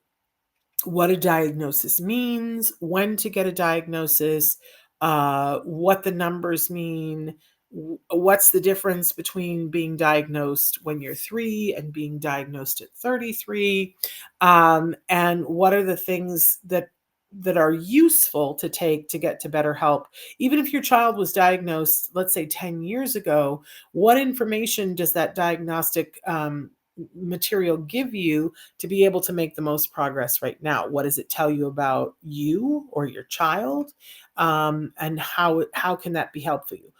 what a diagnosis means, when to get a diagnosis, what the numbers mean, what's the difference between being diagnosed when you're 3 and being diagnosed at 33, and what are the things that are useful to take to get to better help. Even if your child was diagnosed, let's say 10 years ago, what information does that diagnostic material give you to be able to make the most progress right now? What does it tell you about you or your child? And how can that be helpful for you?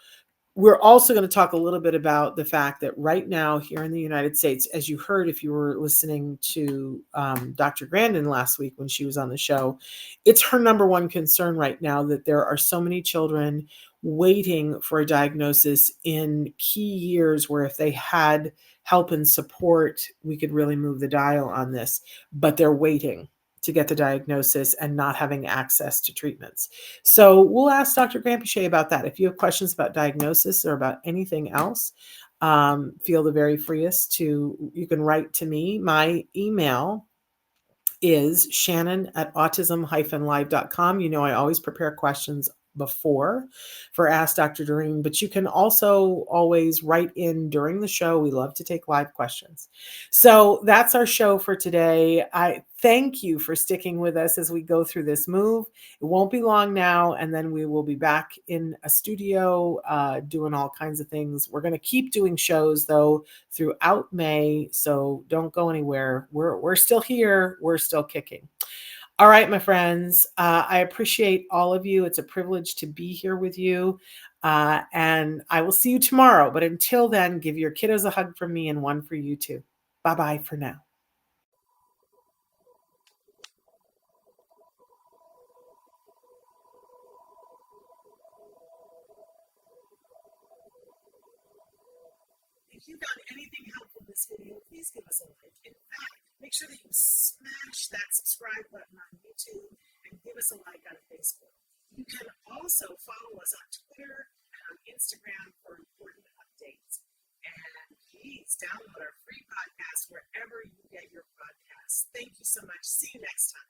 We're also going to talk a little bit about the fact that right now here in the United States, as you heard if you were listening to Dr. Grandin last week when she was on the show, it's her number one concern right now that there are so many children waiting for a diagnosis in key years where if they had help and support, we could really move the dial on this, but they're waiting to get the diagnosis and not having access to treatments. So we'll ask Dr. Grampiche about that. If you have questions about diagnosis or about anything else, feel the very freest to, you can write to me. My email is shannon@autism-live.com. You know, I always prepare questions before for Ask Dr. Doreen, but you can also always write in during the show. We love to take live questions. So that's our show for today. I thank you for sticking with us as we go through this move. It won't be long now, and then we will be back in a studio doing all kinds of things. We're going to keep doing shows though throughout May, so don't go anywhere. We're still here. We're still kicking. All right, my friends. I appreciate all of you. It's a privilege to be here with you. And I will see you tomorrow. But until then, give your kiddos a hug from me and one for you too. Bye-bye for now. If you found anything helpful in this video, please give us a like. In fact, make sure that you smash that subscribe button on YouTube and give us a like on Facebook. You can also follow us on Twitter and on Instagram for important updates. And please download our free podcast wherever you get your podcasts. Thank you so much. See you next time.